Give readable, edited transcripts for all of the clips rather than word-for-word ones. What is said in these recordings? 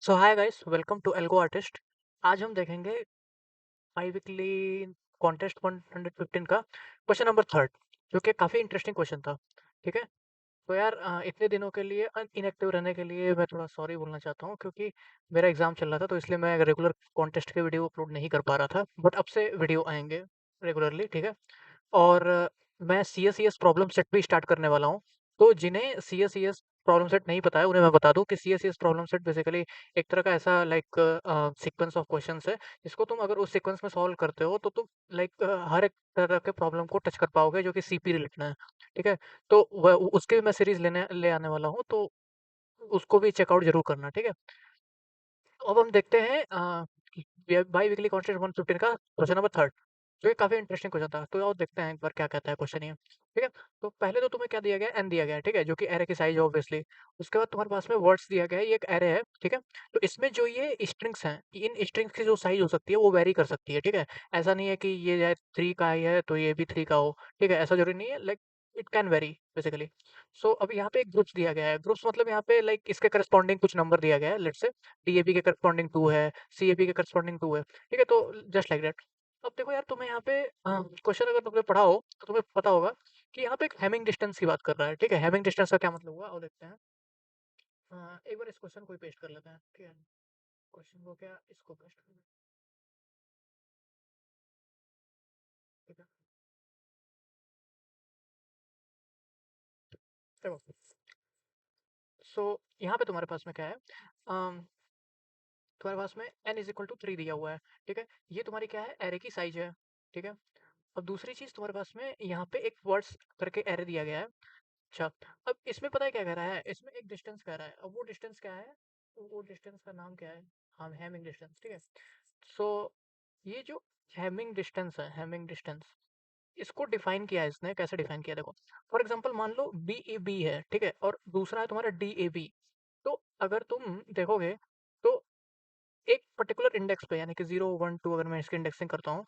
So hi guys, welcome to Algo Artist. आज हम देखेंगे फाइव वीकली कॉन्टेस्ट 115 का क्वेश्चन नंबर थर्ड, जो कि काफ़ी इंटरेस्टिंग क्वेश्चन था। ठीक है। तो यार इतने दिनों के लिए इनएक्टिव रहने के लिए मैं थोड़ा सॉरी बोलना चाहता हूँ, क्योंकि मेरा एग्ज़ाम चल रहा था, तो इसलिए मैं रेगुलर कॉन्टेस्ट के वीडियो अपलोड नहीं कर पा रहा था। बट अब से वीडियो आएंगे रेगुलरली। ठीक है। और मैं सी एस प्रॉब्लम सेट भी स्टार्ट करने वाला हूँ। तो जिन्हें सी एस प्रॉब्लम सेट नहीं पता है, उन्हें मैं बता दूं कि C S problem set basically एक तरह का ऐसा लाइक सीक्वेंस ऑफ क्वेश्चंस है, जिसको तुम अगर उस सीक्वेंस में सॉल्व करते हो तो तुम लाइक हर एक तरह के प्रॉब्लम को टच कर पाओगे जो कि सीपी रिलेटेड है। ठीक है। तो उसकी भी मैं सीरीज ले आने वाला हूँ, तो उसको भी चेकआउट जरूर करना। ठीक है। अब हम देखते हैं बाई वीकली कॉन्स्टेंट 115 का क्वेश्चन नंबर थर्ड, जो कि काफी इंटरेस्टिंग क्वेश्चन था। तो आओ देखते हैं एक बार क्या कहता है क्वेश्चन ये। ठीक है। तो पहले तो तुम्हें क्या दिया गया है, एन दिया गया है। ठीक है, जो कि एरे की साइज है ऑब्वियसली। उसके बाद तुम्हारे पास में वर्ड्स दिया गया है, ये एक एरे है। ठीक है। तो इसमें जो ये स्ट्रिंग्स हैं, इन स्ट्रिंग्स की जो साइज हो सकती है वो वेरी कर सकती है। ठीक है। ऐसा नहीं है कि ये 3 का ही है तो ये भी 3 का हो। ठीक है, ऐसा जरूरी नहीं है। Like it can very basically. So अब यहाँ पे एक ग्रुप्स दिया गया है। ग्रुप्स मतलब यहाँ पे लाइक इसके करस्पॉन्डिंग कुछ नंबर दिया गया है। लेट्स से डीएबी के करस्पॉन्डिंग 2 है, सीएबी के करस्पॉन्डिंग 2 है। ठीक है। तो जस्ट लाइक दैट। अब देखो यार, तुम्हें यहाँ पे क्वेश्चन अगर तुमने पढ़ा हो तो तुम्हें पता होगा कि यहाँ पे एक हैमिंग डिस्टेंस की बात कर रहा है। ठीक है। हैमिंग डिस्टेंस का क्या मतलब हुआ, और देखते हैं। एक बार इस क्वेश्चन को पेस्ट कर लेते हैं। ठीक है। क्वेश्चन को क्या, इसको पेस्ट कर लेते हैं। ठीक है। देखो, सो यहाँ पे तुम्हारे पास में क्या है, तुम्हारे पास में n इज इक्वल टू 3 दिया हुआ है। ठीक है। ये तुम्हारी क्या है, एरे की साइज है। ठीक है। अब दूसरी चीज तुम्हारे पास में यहाँ पे एक वर्ड्स करके एरे दिया गया है। अच्छा। अब इसमें पता है क्या कह रहा है, इसमें एक डिस्टेंस कह रहा है। अब वो डिस्टेंस क्या है, तो वो डिस्टेंस का नाम क्या है, हम हैमिंग डिस्टेंस। ठीक है। सो ये जो हैमिंग डिस्टेंस है, हैमिंग डिस्टेंस, इसको डिफाइन किया है इसने। कैसे डिफाइन किया, देखो। फॉर एग्जांपल मान लो बी ए बी है। ठीक है। और दूसरा है तुम्हारा डी ए बी। तो अगर तुम देखोगे तो एक पर्टिकुलर इंडेक्स पे, यानी कि 0 1 2, अगर मैं इसकी इंडेक्सिंग करता हूँ,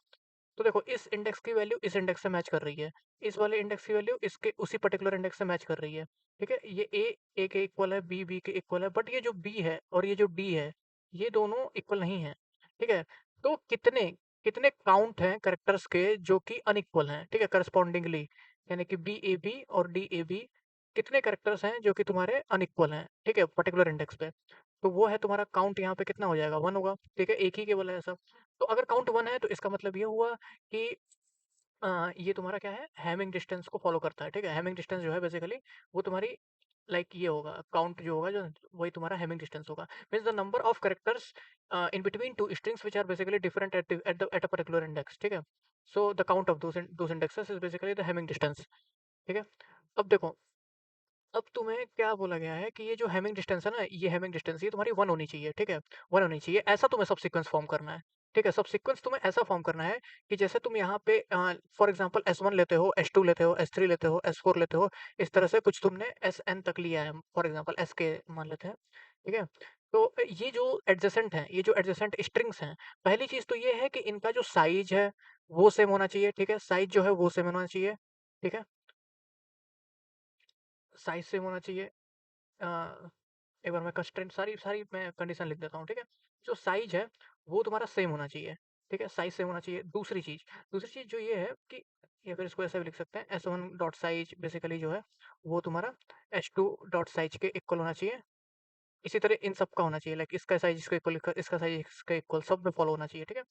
तो देखो इस इंडेक्स की वैल्यू इस इंडेक्स से मैच कर रही है, इस वाले इंडेक्स की वैल्यू इसके उसी पर्टिकुलर इंडेक्स से मैच कर रही है। ठीक है। ये ए के इक्वल है, बी के इक्वल है, बट ये जो बी है और ये जो डी है, ये दोनों इक्वल नहीं है। ठीक है। तो कितने कितने काउंट हैं करेक्टर्स के जो कि अनइक्वल हैं। ठीक है, करस्पॉन्डिंगली, यानी कि बी ए बी और डी ए बी, कितने करेक्टर्स हैं जो कि तुम्हारे अनइक्वल हैं। ठीक है, पर्टिकुलर इंडेक्स पे। तो वो है तुम्हारा काउंट, यहाँ पे कितना हो जाएगा, 1 होगा। ठीक है, एक ही केवल है ऐसा। तो अगर काउंट 1 है तो इसका मतलब ये हुआ कि ये तुम्हारा क्या है, हैमिंग डिस्टेंस को फॉलो करता है। ठीक है। हैमिंग डिस्टेंस जो है बेसिकली वो तुम्हारी लाइक ये होगा, काउंट जो होगा, जो वही तुम्हारा हैमिंग डिस्टेंस होगा। Means the number of characters in between two strings which are basically different at a particular index. ठीक है। So the count of those indexes is basically the Hamming distance. ठीक है। अब देखो, अब तुम्हें क्या बोला गया है कि ये जो हैमिंग डिस्टेंस है ना, ये हैमिंग डिस्टेंस ये तुम्हारी 1 होनी चाहिए। ठीक है। 1 होनी चाहिए, ऐसा तुम्हें सब सीक्वेंस फॉर्म करना है। ठीक है। सब सीक्वेंस तुम्हें ऐसा फॉर्म करना है कि जैसे तुम यहाँ पे फॉर एग्जांपल S1 लेते हो, S2 लेते हो, S3 लेते हो, S4 लेते हो, इस तरह से कुछ तुमने Sn तक लिया है, फॉर एग्जांपल S के मान लेते हैं। ठीक है। तो ये जो एडजेसेंट है, ये जो एडजेसेंट स्ट्रिंग्स हैं, पहली चीज तो ये है कि इनका जो साइज है वो सेम होना चाहिए। ठीक है, साइज जो है वो सेम होना चाहिए। ठीक है, साइज सेम होना चाहिए। अ, एक बार मैं कंस्ट्रेंट सारी सारी मैं कंडीशन लिख देता हूँ। ठीक है। जो साइज है वो तुम्हारा सेम होना चाहिए। ठीक है, साइज सेम होना चाहिए। दूसरी चीज जो ये है कि, या फिर इसको ऐसा भी लिख सकते हैं, S1 डॉट साइज बेसिकली जो है वो तुम्हारा S2 डॉट साइज के इक्वल होना चाहिए। इसी तरह इन सब का होना चाहिए, लाइक इसका साइज इसका इक्वल, इसका साइज इसका इक्वल, सब में फॉलो होना चाहिए। ठीक है।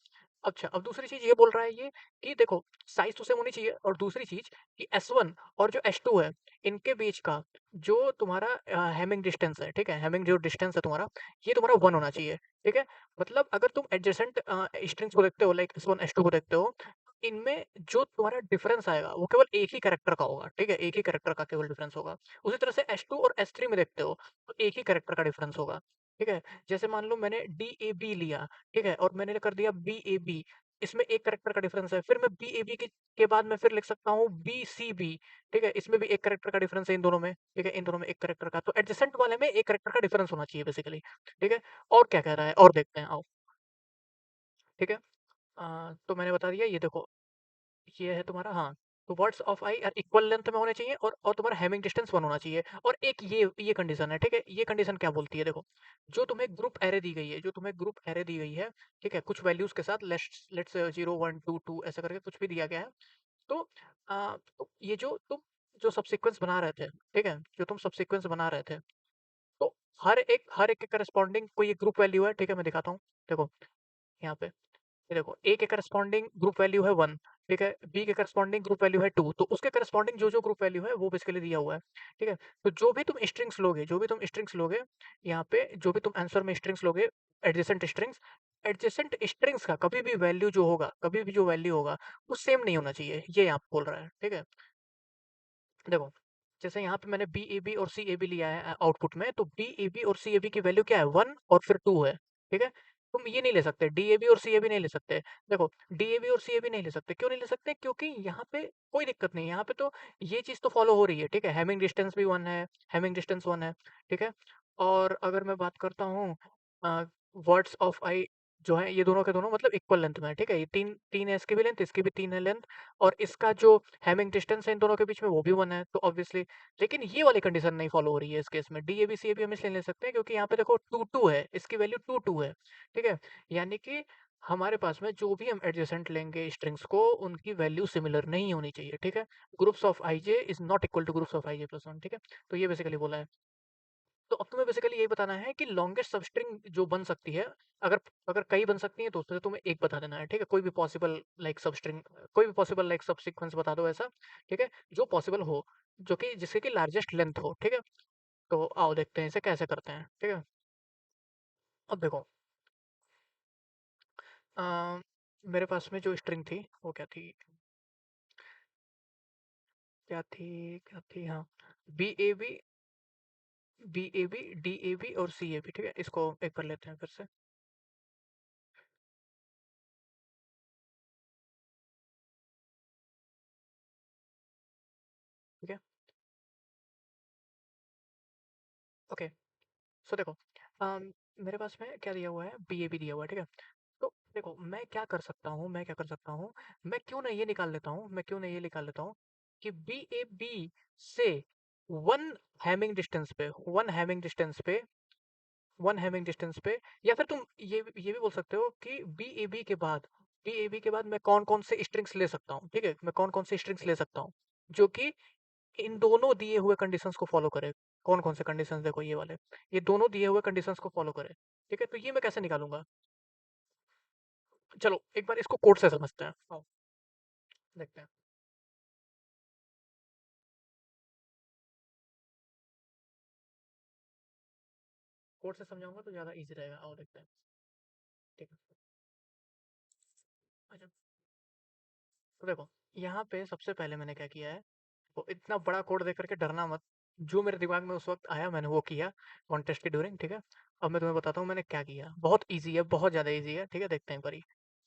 अच्छा, अब दूसरी चीज ये बोल रहा है ये कि देखो, साइज तो सेम होनी चाहिए, और दूसरी चीज कि S1 और जो S2 है, इनके बीच का जो तुम्हारा हैमिंग डिस्टेंस है, ठीक है, हैमिंग जो डिस्टेंस है तुम्हारा, ये तुम्हारा 1 होना चाहिए। ठीक है। मतलब अगर तुम एडजेसेंट स्ट्रिंग्स को देखते हो, लाइक S1 S2 को देखते हो, इनमें जो तुम्हारा डिफरेंस आएगा वो केवल एक ही कैरेक्टर का होगा। ठीक है, एक ही कैरेक्टर का केवल डिफरेंस होगा। उसी तरह से S2 और S3 में देखते हो तो एक ही कैरेक्टर का डिफरेंस होगा। ठीक है। जैसे मान लो मैंने डी ए बी लिया, ठीक है, और मैंने कर दिया बी ए बी, इसमें एक कैरेक्टर का डिफरेंस है। फिर मैं बी ए बी के बाद मैं फिर लिख सकता हूँ बी सी बी। ठीक है, इसमें भी एक कैरेक्टर का डिफरेंस है इन दोनों में। ठीक है, इन दोनों में एक कैरेक्टर का, तो एडजेसेंट वाले में एक कैरेक्टर का डिफरेंस होना चाहिए बेसिकली। ठीक है। और क्या कह रहा है, और देखते हैं आओ। ठीक है। तो मैंने बता दिया, ये देखो, ये है तुम्हारा, हाँ। तो words of I R equal length में होने चाहिए और तुम्हारा हैमिंग डिस्टेंस 1 होना चाहिए। और एक ये कंडीशन है, ठीक है? ये कंडीशन क्या बोलती है देखो, जो तुम्हें ग्रुप एरे दी गई है, जो तुम्हें ग्रुप एरे दी गई है, ठीक है? कुछ वैल्यूज़ के साथ लेट्स 0 1 2 2 ऐसा करके कुछ भी दिया गया है। तो तो ये जो तुम जो सबसीक्वेंस बना रहे थे, ठीक है? जो तुम सबसीक्वेंस बना रहे थे, तो हर एक के करस्पॉन्डिंग कोई एक ग्रुप वैल्यू है, ठीक है? मैं दिखाता हूँ। देखो यहाँ पे, ये देखो ए के करस्पॉन्डिंग ग्रुप वैल्यू है 1, ठीक है? बी के करस्पॉन्डिंग ग्रुप वैल्यू है 2, तो उसके करस्पॉन्डिंग जो ग्रुप वैल्यू है वो बेसिकली दिया हुआ है, ठीक है? तो जो भी तुम स्ट्रिंग्स लोगे, यहाँ पे जो भी तुम आंसर में स्ट्रिंग्स लोगे, एडजेसेंट स्ट्रिंग्स का कभी भी वैल्यू जो होगा, कभी भी जो वैल्यू होगा, वो सेम नहीं होना चाहिए, ये यहाँ पे बोल रहा है, ठीक है? देखो, जैसे यहाँ पे मैंने बी ए बी और सी ए बी लिया है आउटपुट में, तो बी ए बी और सी ए बी की वैल्यू क्या है, 1 और फिर 2 है, ठीक है? तुम ये नहीं ले सकते, डी ए बी और सी ए बी नहीं ले सकते। देखो, डी ए बी और सी ए बी नहीं ले सकते, क्यों नहीं ले सकते? क्योंकि यहाँ पे कोई दिक्कत नहीं है, यहाँ पे तो ये चीज़ तो फॉलो हो रही है, ठीक है? हैमिंग डिस्टेंस भी 1 है, हैमिंग डिस्टेंस 1 है, ठीक है? और अगर मैं बात करता हूँ वर्ड्स ऑफ आई जो है, ये दोनों के दोनों मतलब इक्वल लेंथ में है, ठीक है? ये तीन है इसकी भी लेंथ, इसकी भी 3 है लेंथ, और इसका जो हैमिंग डिस्टेंस है इन दोनों के बीच में वो भी 1 है, तो ऑब्वियसली लेकिन ये वाली कंडीशन नहीं फॉलो हो रही है इस केस में। डीएबी सीएबी हम इसलिए ले सकते हैं क्योंकि यहाँ पे देखो 2 2 है, इसकी वैल्यू 2 2 है, ठीक है? यानी कि हमारे पास में जो भी हम एडजेसेंट लेंगे स्ट्रिंग्स को, उनकी वैल्यू सिमिलर नहीं होनी चाहिए, ठीक है? Groups of ij is not equal to groups of ij plus 1, ठीक है? तो ये बेसिकली बोला है। तो अब तुम्हें बेसिकली यही बताना है कि लॉन्गेस्ट सबस्ट्रिंग जो बन सकती है, अगर अगर कई बन सकती हैं तो उसमें से तुम्हें एक बता देना है, ठीक है? कोई भी पॉसिबल लाइक सबस्ट्रिंग, कोई भी पॉसिबल लाइक सब सीक्वेंस बता दो ऐसा, ठीक है? जो पॉसिबल हो, जो कि जिसके की लार्जेस्ट लेंथ हो, ठीक है? तो आओ देखते हैं इसे कैसे करते हैं, ठीक है? अब देखो, अ, मेरे पास में जो स्ट्रिंग थी वो क्या थी, हाँ, B A B, B A B, D A B और सी ए बी, ठीक है? इसको एक बार लेते हैं फिर से, ठीक है? ओके, सो देखो, मेरे पास में क्या दिया हुआ है, बी ए बी दिया हुआ है, ठीक है? तो देखो, मैं क्यों ना ये निकाल लेता हूँ, कि बी ए बी से वन हैमिंग डिस्टेंस पे वन हैमिंग डिस्टेंस पे, या फिर तुम ये भी बोल सकते हो कि बी ए बी के बाद मैं कौन कौन से स्ट्रिंग्स ले सकता हूँ, ठीक है? मैं कौन कौन से स्ट्रिंग्स ले सकता हूँ जो कि इन दोनों दिए हुए कंडीशंस को फॉलो करे। कौन कौन से कंडीशंस, देखो ये वाले, ये दोनों दिए हुए कंडीशंस को फॉलो करे, ठीक है? तो ये मैं कैसे निकालूंगा, चलो एक बार इसको कोड से समझते हैं, आओ देखते हैं। कोड से समझाऊंगा तो ज़्यादा इजी रहेगा, आओ देखते हैं, ठीक है? अच्छा, तो देखो, यहाँ पे सबसे पहले मैंने क्या किया है, वो इतना बड़ा कोड देख करके डरना मत, जो मेरे दिमाग में उस वक्त आया मैंने वो किया कॉन्टेस्ट के ड्यूरिंग, ठीक है? अब मैं तुम्हें बताता हूँ मैंने क्या किया, बहुत इजी है, बहुत ज़्यादा इजी है, ठीक है? देखते हैं एक बारी,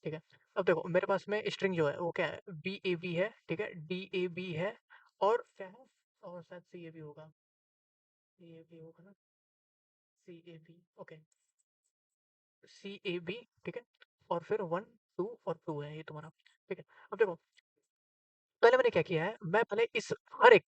ठीक है? अब देखो, मेरे पास में स्ट्रिंग जो है वो क्या है, बी ए बी है, ठीक है? डी ए बी है, और क्या है, और शायद सी ए बी होगा, सी ए बी होगा ना, C A B, okay, C A B, ठीक है? और फिर 1 2 और 2 है ये तुम्हारा, ठीक है? अब देखो, पहले मैंने क्या किया है, मैं पहले इस हर एक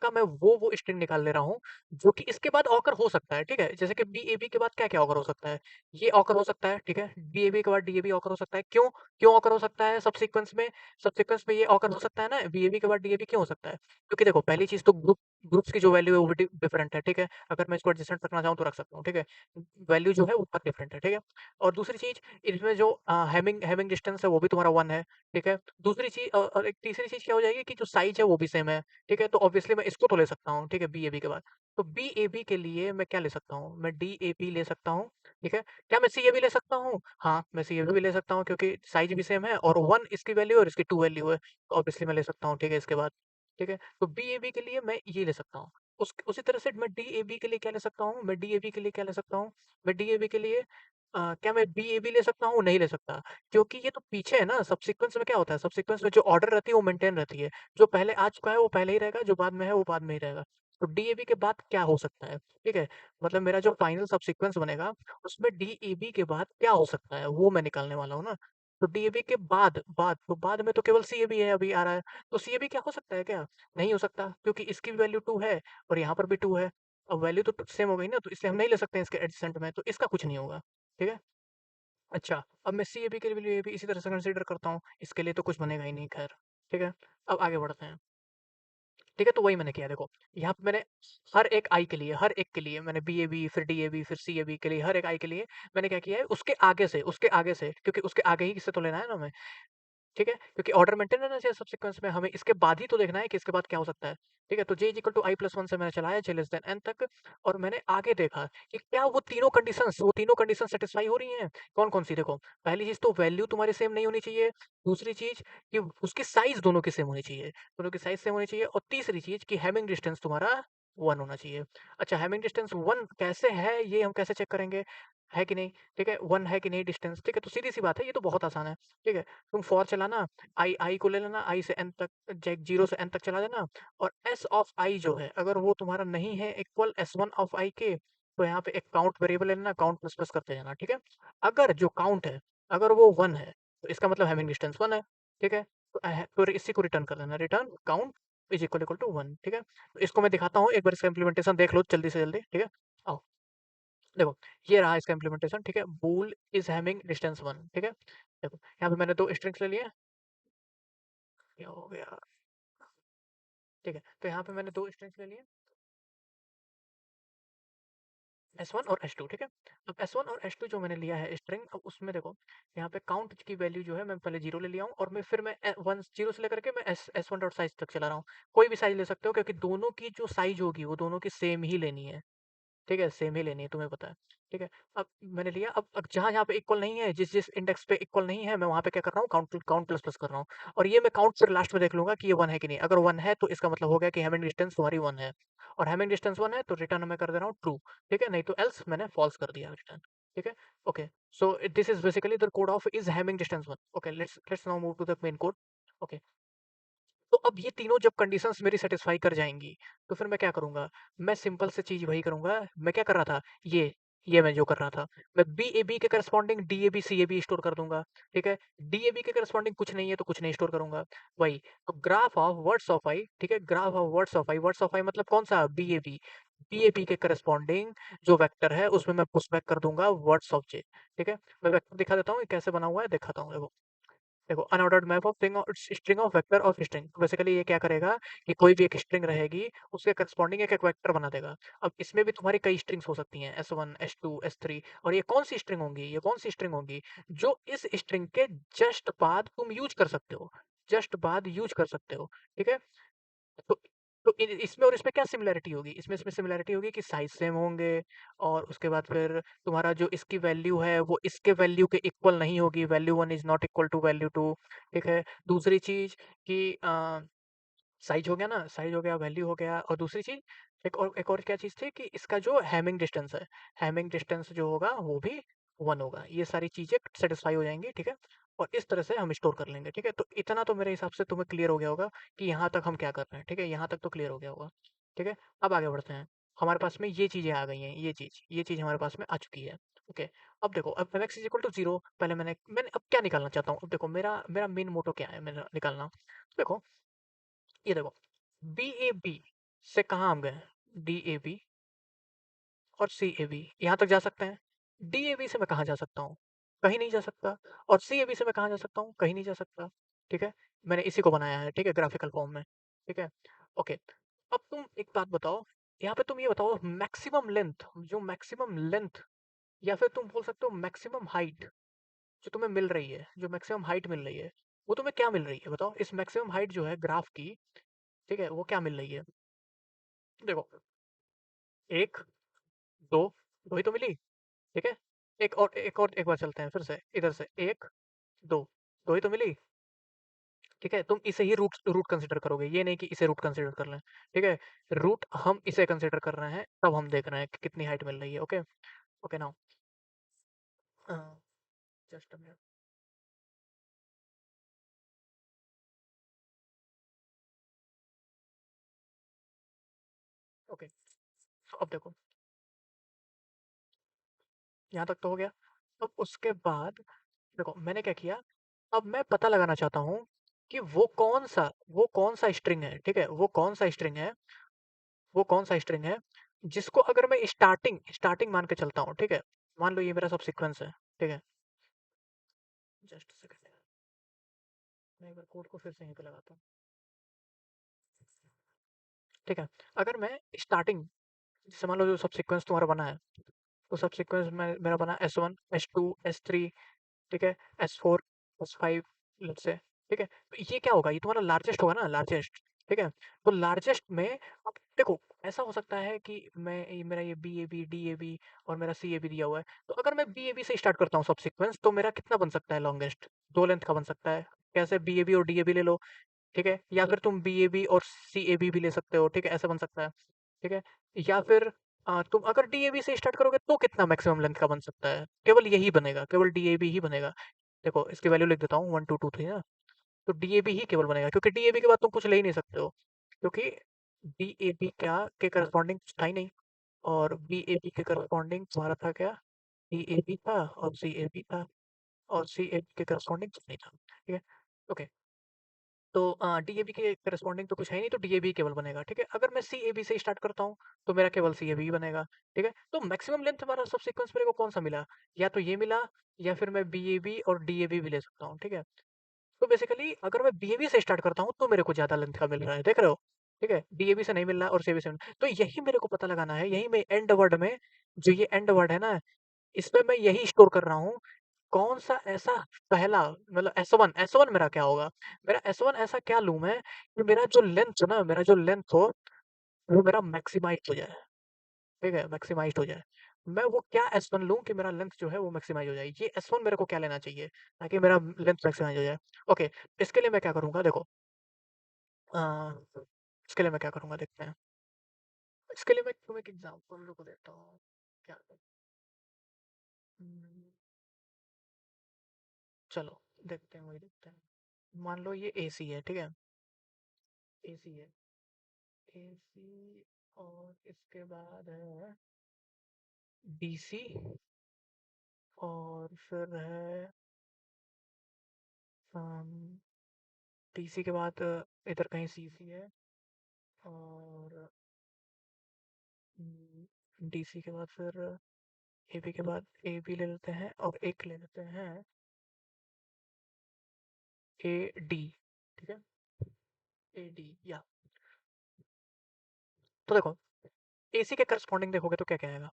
का मैं वो स्ट्रिंग निकाल ले रहा हूँ, जो कि इसके बाद ऑकर हो सकता है, ठीक है? जैसे कि बीएबी के बाद क्या-क्या ऑकर हो सकता है? ये ऑकर हो सकता है, ठीक है? बीएबी के बाद डीएबी ऑकर हो सकता है, क्यों? क्यों ऑकर हो सकता है सब सीक्वेंस में ये ऑकर हो सकता है ना, बीएबी के बाद डीएबी क्यों हो सकता है? क्योंकि देखो, पहली चीज़ तो ग्रुप्स की जो वैल्यू है वो भी डिफरेंट है, ठीक है? अगर मैं इसको एडजेसेंट रखना चाहूँ तो रख सकता हूँ, ठीक है? वैल्यू जो है वो बहुत डिफरेंट है, ठीक है? और दूसरी चीज़, इसमें जो हैमिंग हैमिंग डिस्टेंस है वो भी तुम्हारा 1 है, ठीक है? दूसरी चीज़, और एक तीसरी चीज़ क्या हो जाएगी कि जो साइज़ है वो भी सेम है, ठीक है? तो ऑब्वियसली मैं इसको तो ले सकता हूँ, ठीक है? बीएबी के बाद। तो बीएबी के लिए मैं क्या ले सकता हूँ? मैं डीएबी ले सकता हूँ, ठीक है? क्या मैं सीएबी ले सकता हूँ? हाँ, मैं सीएबी भी ले सकता हूँ क्योंकि साइज़ भी सेम है और 1 इसकी वैल्यू और इसकी 2 वैल्यू है, तो ऑब्वियसली मैं ले सकता हूँ, ठीक है? इसके बाद, ठीक है? तो बीएबी के लिए मैं ये ले सकता हूँ। उसी तरह से मैं डीएबी के लिए क्या ले सकता हूँ? मैं डीएबी के लिए क्या ले सकता हूँ? मैं डीएबी के लिए क्या मैं बीएबी ले सकता हूँ? नहीं ले सकता। क्योंकि ये तो पीछे है ना, सबसीक्वेंस में क्या होता है, सबसीक्वेंस में जो ऑर्डर रहती है वो मेंटेन रहती है। जो पहले आ चुका है वो पहले ही रहेगा, जो बाद में है वो बाद में ही रहेगा। तो डीएबी के बाद क्या हो सकता है, ठीक है? मतलब मेरा जो फाइनल सबसीक्वेंस बनेगा, उसमें डीएबी के बाद क्या हो सकता है, वो मैं निकालने वाला हूँ ना। तो डीएबी के बाद बाद तो बाद में तो केवल सीएबी है अभी आ रहा है। तो सीएबी क्या हो सकता है क्या? नहीं हो सकता, क्योंकि इसकी भी वैल्यू 2 है और यहाँ पर भी 2 है। अब वैल्यू तो सेम हो गई ना, तो इसलिए हम नहीं ले सकते हैं इसके एडजेसेंट में, तो इसका कुछ नहीं होगा। ठीक है? अच्छा, अब मैं सीएबी के लिए भी इसी तरह से कंसीडर करता हूँ। इसके लिए तो कुछ बनेगा ही नहीं, खैर। ठीक है? अब आगे बढ़ते हैं। ठीक है, तो वही मैंने किया, देखो। यहाँ पे मैंने हर एक के लिए मैंने बीएबी, फिर डीएबी, फिर सीएबी के लिए, हर एक आई के लिए मैंने क्या किया है, उसके आगे से, क्योंकि उसके आगे ही से तो लेना है ना हमें। ठीक है? क्योंकि ऑर्डर मेंटेन रहना चाहिए सब सीक्वेंस में, हमें इसके बाद ही तो देखना है कि इसके बाद क्या हो सकता है। ठीक है? तो j equal to i plus 1 से मैंने चलाया j लेस देन n तक, और मैंने आगे देखा कि क्या वो तीनों कंडीशंस सैटिस्फाई हो रही हैं। कौन-कौन सी, देखो। पहली चीज़ तो वैल्यू तुम्हारी सेम नहीं होनी चाहिए। दूसरी चीज़ कि उसकी साइज़ दोनों की सेम होनी चाहिए। दोनों की साइज़ सेम होनी चाहिए, और तीसरी चीज़ कि हैमिंग डिस्टेंस तुम्हारा 1 होना चाहिए। अच्छा, हैमिंग डिस्टेंस 1 कैसे है, ये हम कैसे चेक करेंगे? है कि नहीं? ठीक है? 1 है कि नहीं डिस्टेंस, ठीक है? तो सीधी-सी बात है, ये तो बहुत आसान है। ठीक है? तुम फॉर चलाना, आई आई को ले लेना, आई से एन तक, 0 से एन तक चला देना, और एस ऑफ आई जो है, अगर वो तुम्हारा नहीं है इक्वल एस वन ऑफ आई के, तो यहाँ पे एक काउंट वेरिएबल ले लेना, काउंट प्लस प्लस करते जाना। ठीक है? अगर जो काउंट है, अगर वो 1 है, तो इसका मतलब हैमिंग डिस्टेंस 1 है। ठीक है? तो फिर इसी को रिटर्न कर देना, return count is equal equal to 1। ठीक है? तो इसको मैं दिखाता हूँ, एक बार इसका इम्प्लीमेंटेशन देख लो जल्दी से जल्दी। ठीक है? आओ, देखो, ये रहा इसका इम्प्लीमेंटेशन। ठीक है? बूल इज हैमिंग डिस्टेंस 1। ठीक है? देखो, यहाँ पे मैंने 2 स्ट्रिंग्स ले लिए। क्या हो गया? ठीक है, तो यहाँ पे मैंने 2 स्ट्रिंग्स ले लिए, S1 और S2। ठीक है? अब S1 और S2 जो मैंने लिया है स्ट्रिंग, अब उसमें देखो, यहाँ पे काउंट की वैल्यू जो है मैं पहले 0 ले लिया हूँ, और मैं फिर मैं 1 0 से लेकर के मैं S1 डॉट साइज तक चला रहा हूँ। कोई भी साइज ले सकते हो, क्योंकि दोनों की जो साइज होगी वो दोनों की सेम ही लेनी है। ठीक है? सेम ही लेनी है, तुम्हें पता है। ठीक है? अब मैंने लिया, अब जहाँ-जहाँ पे इक्वल नहीं है, जिस-जिस इंडेक्स पे इक्वल नहीं है, मैं वहाँ पे क्या कर रहा हूँ, काउंट काउंट प्लस प्लस कर रहा हूँ। और ये मैं काउंट फिर लास्ट में देख लूँगा कि ये 1 है कि नहीं। अगर 1 है, तो इसका मतलब हो गया कि हैमिंग डिस्टेंस तुम्हारी 1 है। और हैमिंग डिस्टेंस 1 है, तो रिटर्न मैं कर दे रहा हूँ ट्रू। ठीक है? नहीं तो एल्स मैंने फॉल्स कर दिया रिटर्न। ठीक है? Okay. So this is basically the code of is Hamming distance 1। Okay, let's now move to the main code. Okay. तो अब ये तीनों जब कंडीशंस मेरी सेटिस्फाई कर जाएँगी, तो फिर मैं क्या करूँगा? मैं सिंपल सी चीज़ वही करूँगा, मैं क्या कर रहा था? ये मैं जो कर रहा था, मैं बीएबी के करस्पॉन्डिंग डीएबी, सीएबी स्टोर कर दूँगा। ठीक है? डीएबी के करस्पॉन्डिंग कुछ नहीं है, तो कुछ नहीं स्टोर करूँगा। वही, तो ग्राफ ऑफ वर्ड्स ऑफ आई, ठीक है? ग्राफ ऑफ वर्ड्स ऑफ आई मतलब कौन-सा? बीएबी। बीएबी के करस्पॉन्डिंग जो वेक्टर है, उसमें मैं पुश बैक कर दूँगा वर्ड्स ऑफ जे। ठीक है? मैं वेक्टर दिखा देता हूँ, ये कैसे बना हुआ है, दिखाता हूँ, देखो। देखो, unordered map of string of vector of string. Basically ये क्या करेगा कि कोई भी एक स्ट्रिंग रहेगी, उसके करस्पॉन्डिंग एक एक वेक्टर बना देगा। अब इसमें भी तुम्हारी कई स्ट्रिंग्स हो सकती हैं, S1 S2 S3, और ये कौन सी स्ट्रिंग होंगी, ये कौन सी स्ट्रिंग होंगी जो इस स्ट्रिंग के जस्ट बाद तुम यूज कर सकते हो, जस्ट बाद यूज कर सकते हो। ठीक है? तो इसमें और इसमें क्या सिमिलैरिटी होगी? इसमें सिमिलैरिटी होगी कि साइज़ सेम होंगे, और उसके बाद फिर तुम्हारा जो इसकी वैल्यू है, वो इसके वैल्यू के इक्वल नहीं होगी, value 1 is not equal to value 2। ठीक है? दूसरी चीज़ कि साइज़ हो गया ना, साइज़ हो गया, वैल्यू हो गया, और दूसरी चीज़, एक और क्या चीज़ थी कि इसका जो हैमिंग डिस्टेंस है, हैमिंग डिस्टेंस जो होगा वो भी 1 होगा। ये सारी चीज़ें सैटिस्फाई हो जाएँगी। ठीक है? और इस तरह से हम स्टोर कर लेंगे। ठीक है? तो इतना तो मेरे हिसाब से तुम्हें क्लियर हो गया होगा कि यहाँ तक हम क्या कर रहे हैं। ठीक है? यहाँ तक तो क्लियर हो गया होगा। ठीक है? अब आगे बढ़ते हैं। हमारे पास में ये चीज़ें आ गई हैं, ये चीज़ हमारे पास में आ चुकी है। ओके। अब देखो, अब mx इज़ इक्वल टू 0, पहले मैंने मैंने अब क्या निकालना चाहता हूँ? अब देखो, मेरा मेरा मेन मोटो क्या है मेरा निकालना? देखो, ये देखो, बीएबी से कहाँ हम गए? डीएबी और सीएबी, यहाँ तक जा सकते हैं। डीएबी से मैं कहाँ जा सकता हूँ? कहीं नहीं जा सकता। और सीएबी से मैं कहाँ जा सकता हूँ? कहीं नहीं जा सकता। ठीक है? मैंने इसी को बनाया है, ठीक है, ग्राफिकल फॉर्म में। ठीक है? ओके। अब तुम एक बात बताओ, यहाँ पे तुम ये बताओ, मैक्सिमम लेंथ, या फिर तुम बोल सकते हो मैक्सिमम हाइट, जो तुम्हें मिल रही है, जो मैक्सिमम हाइट मिल रही है, वो तुम्हें क्या मिल रही है? बताओ, इस मैक्सिमम हाइट जो है ग्राफ की, ठीक है, वो क्या मिल रही है? देखो, 1, 2, 2 ही तो मिली। ठीक है? एक बार चलते हैं फिर से, इधर से 1, 2, 2 ही तो मिली। ठीक है? तुम इसे ही रूट रूट कंसीडर करोगे, ये नहीं कि इसे रूट कंसीडर कर लें। ठीक है? रूट हम इसे कंसीडर कर रहे हैं, तब हम देख रहे हैं कि कितनी हाइट मिल रही है। Okay? Okay now, a, just a minute. Okay, तो अब देखो, यहाँ तक तो हो गया। अब उसके बाद देखो, मैंने क्या किया, अब मैं पता लगाना चाहता हूँ कि वो कौन सा स्ट्रिंग है, ठीक है? वो कौन सा स्ट्रिंग है जिसको अगर मैं स्टार्टिंग मान के चलता हूँ, ठीक है? मान लो ये मेरा सब सीक्वेंस है, ठीक है? जस्ट सेकंड, मैं एक बार कोड को फिर से यहीं पे लगाता हूँ, ठीक है? अगर मैं स्टार्टिंग, जैसे मान लो जो सब सीक्वेंस तुम्हारा बना है, तो सब सीक्वेंस में मेरा बना S1, S2, S3, ठीक है? S4, S5 लेट्स से, ठीक है? तो ये क्या होगा? ये तुम्हारा लार्जेस्ट होगा ना, लार्जेस्ट, ठीक है? तो लार्जेस्ट में अब देखो, ऐसा हो सकता है कि मेरा ये B A B D A B और मेरा सी ए बी दिया हुआ है, तो अगर मैं बी ए बी से स्टार्ट करता हूँ सब सीक्वेंस, तो मेरा कितना बन सकता है लॉन्गेस्ट? 2 लेंथ का बन सकता है। कैसे? बी ए बी और डी ए बी ले लो, ठीक है? या फिर तुम बी ए बी और सी ए बी भी ले सकते हो, ठीक है? ऐसा बन सकता है, ठीक है? या फिर तुम अगर डी ए बी से स्टार्ट करोगे तो कितना मैक्सिमम लेंथ का बन सकता है? केवल यही बनेगा, केवल डी ए बी ही बनेगा। देखो इसकी वैल्यू लिख देता हूँ, 1 2 2 3 ना, तो डी ए बी ही केवल बनेगा, क्योंकि डी ए बी के बाद तुम कुछ ले ही नहीं सकते हो, क्योंकि डी ए बी क्या के करस्पॉन्डिंग कुछ था ही नहीं, और बी ए बी के करस्पॉन्डिंग तुम्हारा था क्या? डी ए बी था और सी ए बी था, और सी ए बी के करस्पॉन्डिंग कुछ नहीं था, ठीक है? ओके, तो डीएबी के करस्पॉन्डिंग तो कुछ है ही नहीं, तो डीएबी केवल बनेगा, ठीक है? अगर मैं सीएबी से स्टार्ट करता हूँ, तो मेरा केवल सीएबी बनेगा, ठीक है? तो मैक्सिमम लेंथ हमारा सब सीक्वेंस मेरे को कौन सा मिला? या तो ये मिला, या फिर मैं बीएबी और डीएबी भी ले सकता हूँ, ठीक है? तो बेसिकली अगर मैं बीएबी से स्टार्ट करता हूँ, तो मेरे को ज़्यादा लेंथ का मिल रहा है, देख रहे हो? ठीक है? डीएबी से नहीं मिल रहा और सीएबी से तो यही मेरे को पता लगाना है, यही मैं एंड वर्ड में, जो ये एंड वर्ड है ना, इसमें मैं यही स्टोर कर रहा हूँ, कौन सा ऐसा पहला, मतलब S1 मेरा क्या होगा? मेरा S1 ऐसा क्या लूँ मैं कि मेरा जो लेंथ हो ना, मेरा जो लेंथ हो, वो मेरा मैक्सिमाइज़ हो जाए, ठीक है? मैक्सिमाइज़्ड हो जाए। मैं वो क्या S1 लूँ कि मेरा लेंथ जो है वो मैक्सिमाइज़ हो जाए। ये S1 मेरे को क्या लेना चाहिए ताकि मेरा लेंथ मैक्सिमाइज़ हो जाए। ओके, इसके लिए मैं क्या करूँगा देखो, अ, इसके लिए मैं क्या करूँगा देखते हैं। इसके लिए मैं तुम्हें एक एग्ज़ाम्पल रुको देता हूँ। क्या हुँ, चलो देखते हैं, वही देखते हैं। मान लो ये एसी है, ठीक है? एसी है। एसी, और इसके बाद है डीसी, और फिर है डीसी के बाद इधर कहीं सीसी है, और डीसी के बाद फिर एबी के बाद ए बी ले लेते हैं, और एक ले लेते हैं ए डी, ठीक है? ए डी, या तो देखो, एसी के करस्पॉन्डिंग देखोगे तो क्या क्या आएगा?